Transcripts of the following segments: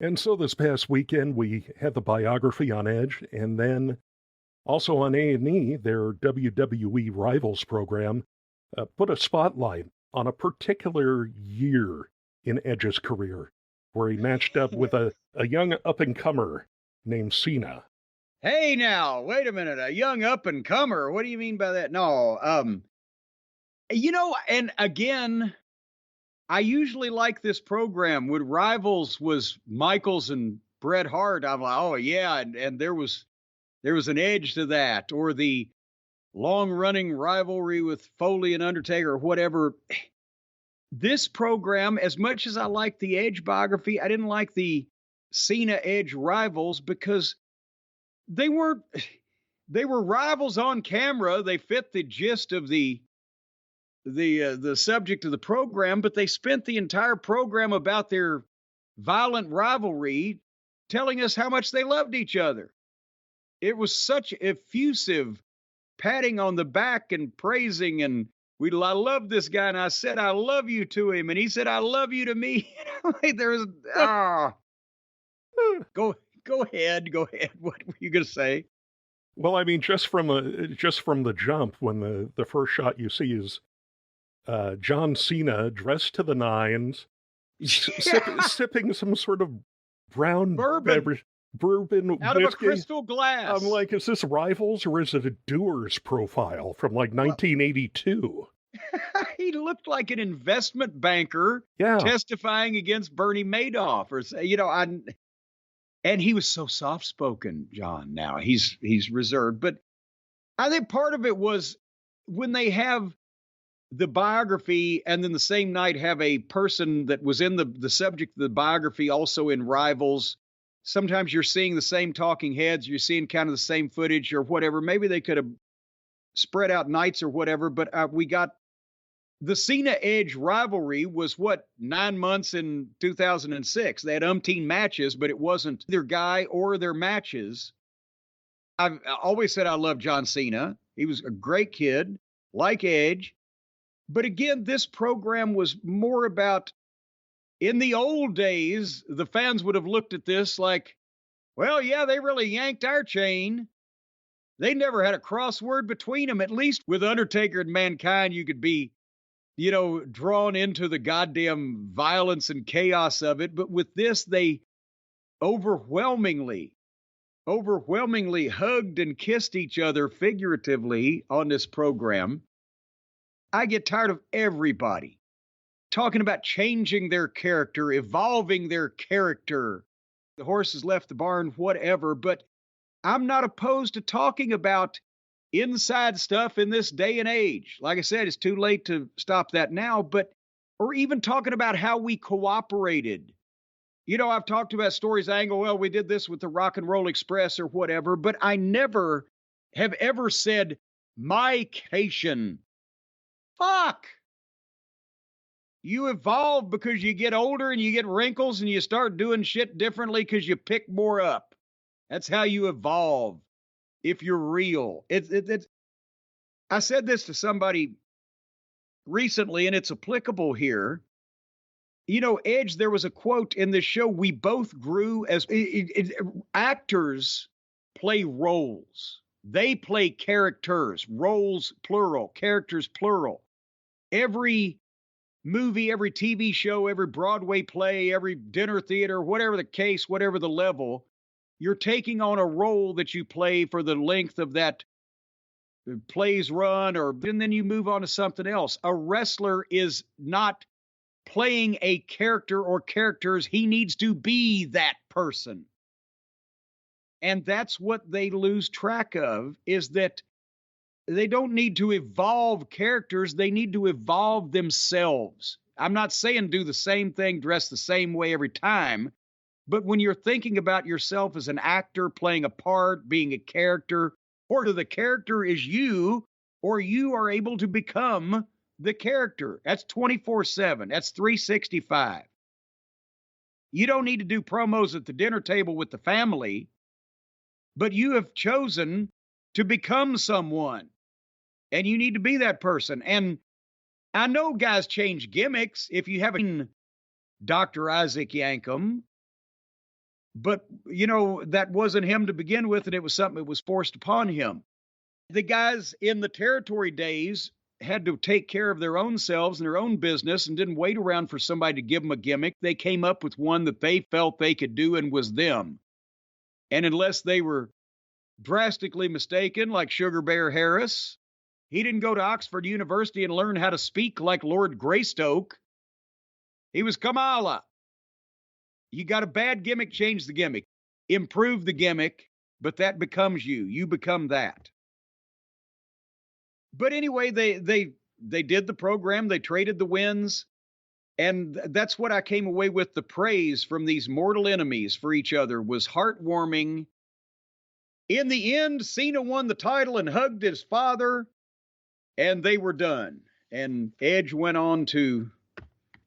And so this past weekend, we had the biography on Edge, and then also on A&E, their WWE Rivals program put a spotlight on a particular year in Edge's career, where he matched up with a young up-and-comer named Cena. Hey now, wait a minute, a young up and comer. What do you mean by that? No, and again, I usually like this program. When Rivals was Michaels and Bret Hart, I'm like, oh yeah, and there was an edge to that, or the long running rivalry with Foley and Undertaker or whatever. This program, as much as I like the Edge biography, I didn't like the Cena Edge Rivals because they weren't they were rivals on camera. They fit the gist of the subject of the program, but they spent the entire program about their violent rivalry telling us how much they loved each other. It was such effusive patting on the back and praising, and I love this guy, and I said I love you to him, and he said I love you to me. There's go go ahead, go ahead. What were you gonna say? Well, I mean, just from the jump, when the first shot you see is John Cena dressed to the nines, sipping some sort of brown Bourbon bourbon out of a whiskey. crystal glass. I'm like, is this Rivals or is it a Doers profile from like Well, 1982? he looked like an investment banker Yeah. testifying against Bernie Madoff, and he was so soft spoken, John. Now he's reserved, but I think part of it was when they have the biography and then the same night have a person that was in the subject of the biography also in Rivals. Sometimes you're seeing the same talking heads, you're seeing kind of the same footage or whatever. Maybe they could have spread out nights or whatever, but we got the Cena Edge rivalry was 9 months in 2006. They had umpteen matches, but it wasn't their guy or their matches. I've always said I love John Cena. He was a great kid, like Edge. But again, this program was more about, in the old days, the fans would have looked at this like, well, yeah, they really yanked our chain. They never had a crossword between them. At least with Undertaker and Mankind, you could be, drawn into the goddamn violence and chaos of it. But with this, they overwhelmingly hugged and kissed each other figuratively on this program. I get tired of everybody talking about changing their character, evolving their character. The horse has left the barn, whatever. But I'm not opposed to talking about inside stuff in this day and age. Like I said, it's too late to stop that now, or even talking about how we cooperated. I've talked about stories. I go, well, we did this with the Rock and Roll Express or whatever, but I never have ever said, my Cation. Fuck. You evolve because you get older and you get wrinkles and you start doing shit differently because you pick more up. That's how you evolve. If you're real, I said this to somebody recently, and it's applicable here. Edge, there was a quote in this show. We both grew as actors play roles. They play characters, roles plural, characters plural. Every movie, every TV show, every Broadway play, every dinner theater, whatever the case, whatever the level, you're taking on a role that you play for the length of that play's run, and then you move on to something else. A wrestler is not playing a character or characters. He needs to be that person. And that's what they lose track of, is that they don't need to evolve characters. They need to evolve themselves. I'm not saying do the same thing, dress the same way every time. But when you're thinking about yourself as an actor playing a part, being a character, or the character is you, or you are able to become the character. That's 24/7. That's 365. You don't need to do promos at the dinner table with the family, but you have chosen to become someone, and you need to be that person. And I know guys change gimmicks. If you haven't seen Dr. Isaac Yankem, But, you know, that wasn't him to begin with, and it was something that was forced upon him. The guys in the territory days had to take care of their own selves and their own business and didn't wait around for somebody to give them a gimmick. They came up with one that they felt they could do and was them. And unless they were drastically mistaken, like Sugar Bear Harris, he didn't go to Oxford University and learn how to speak like Lord Greystoke. He was Kamala. You got a bad gimmick, change the gimmick. Improve the gimmick, but that becomes you. You become that. But anyway, they did the program, they traded the wins, and that's what I came away with. The praise from these mortal enemies for each other was heartwarming. In the end, Cena won the title and hugged his father, and they were done. And Edge went on to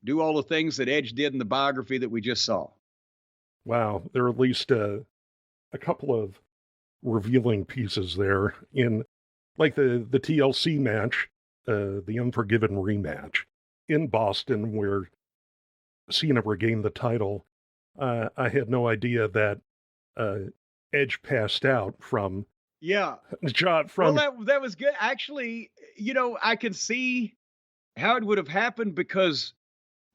do all the things that Edge did in the biography that we just saw. Wow, there are at least a couple of revealing pieces there in, like the TLC match, the Unforgiven rematch in Boston, where Cena regained the title. I had no idea that Edge passed out from Well, that was good. Actually, you know, I can see how it would have happened because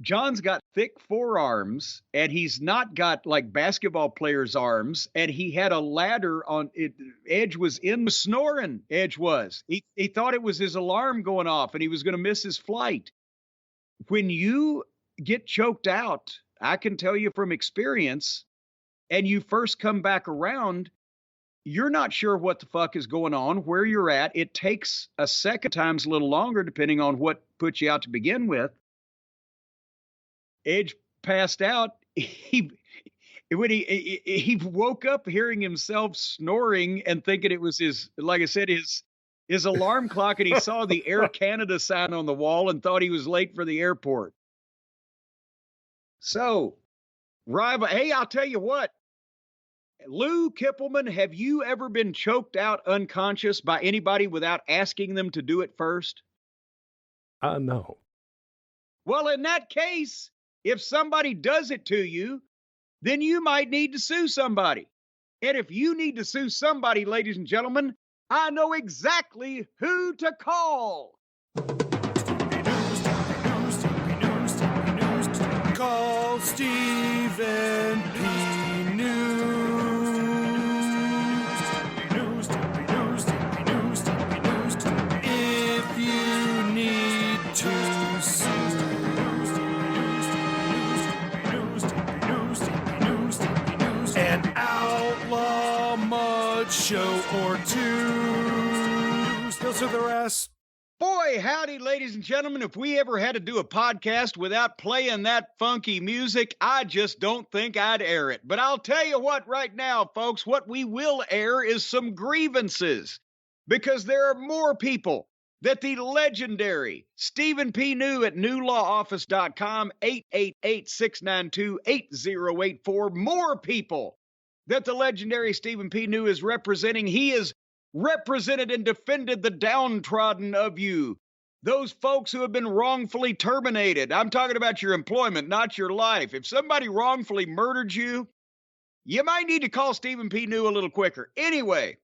John's got thick forearms and he's not got like basketball players' arms. And he had a ladder on it. Edge was snoring. Edge was. He thought it was his alarm going off and he was going to miss his flight. When you get choked out, I can tell you from experience, and you first come back around, you're not sure what the fuck is going on, where you're at. It takes a second, times a little longer, depending on what put you out to begin with. Edge passed out. He woke up hearing himself snoring and thinking it was his, like I said, his alarm clock, and he saw the Air Canada sign on the wall and thought he was late for the airport. So, rival, hey, I'll tell you what, Lou Kippelman, have you ever been choked out unconscious by anybody without asking them to do it first? No. Well, in that case, if somebody does it to you, then you might need to sue somebody. And if you need to sue somebody, ladies and gentlemen, I know exactly who to call. Call Stephen P. News. If you need to sue. An outlaw mud show or two. Still to the rest. Boy, howdy, ladies and gentlemen. If we ever had to do a podcast without playing that funky music, I just don't think I'd air it. But I'll tell you what right now, folks, what we will air is some grievances, because there are more people that the legendary Stephen P. New at newlawoffice.com, 888-692-8084, more people that the legendary Stephen P. New is representing. He is represented and defended the downtrodden of you, those folks who have been wrongfully terminated. I'm talking about your employment, not your life. If somebody wrongfully murdered you, you might need to call Stephen P. New a little quicker. Anyway,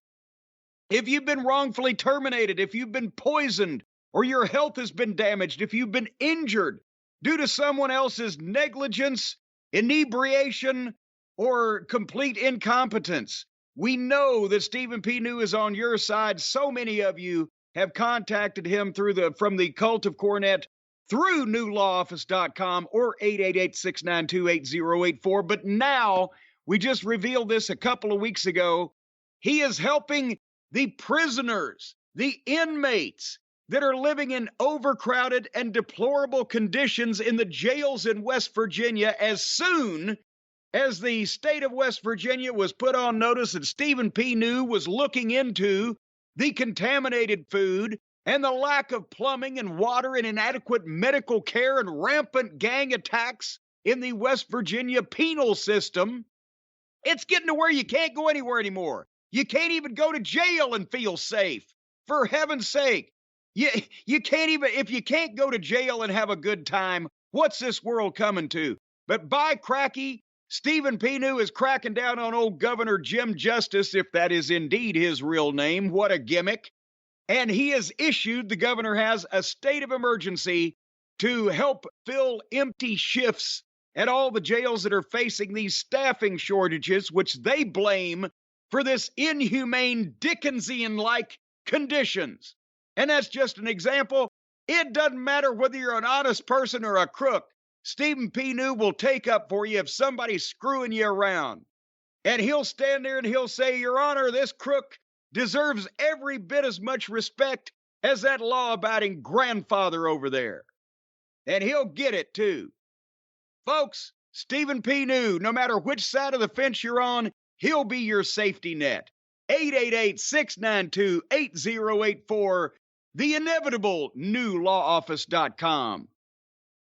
if you've been wrongfully terminated, if you've been poisoned, or your health has been damaged, if you've been injured due to someone else's negligence, inebriation, or complete incompetence, we know that Stephen P. New is on your side. So many of you have contacted him from the cult of Cornette through newlawoffice.com or 888-692-8084. But now, we just revealed this a couple of weeks ago, he is helping the prisoners, the inmates that are living in overcrowded and deplorable conditions in the jails in West Virginia, as soon as the state of West Virginia was put on notice that Stephen P. New was looking into the contaminated food and the lack of plumbing and water and inadequate medical care and rampant gang attacks in the West Virginia penal system, it's getting to where you can't go anywhere anymore. You can't even go to jail and feel safe. For heaven's sake, you can't even, if you can't go to jail and have a good time, what's this world coming to? But by cracky, Stephen P. New is cracking down on old Governor Jim Justice, if that is indeed his real name. What a gimmick. And the governor has a state of emergency to help fill empty shifts at all the jails that are facing these staffing shortages, which they blame for this inhumane Dickensian-like conditions. And that's just an example. It doesn't matter whether you're an honest person or a crook. Stephen P. New will take up for you if somebody's screwing you around. And he'll stand there and he'll say, Your Honor, this crook deserves every bit as much respect as that law-abiding grandfather over there. And he'll get it, too. Folks, Stephen P. New, no matter which side of the fence you're on, he'll be your safety net. 888-692-8084, the inevitable newlawoffice.com.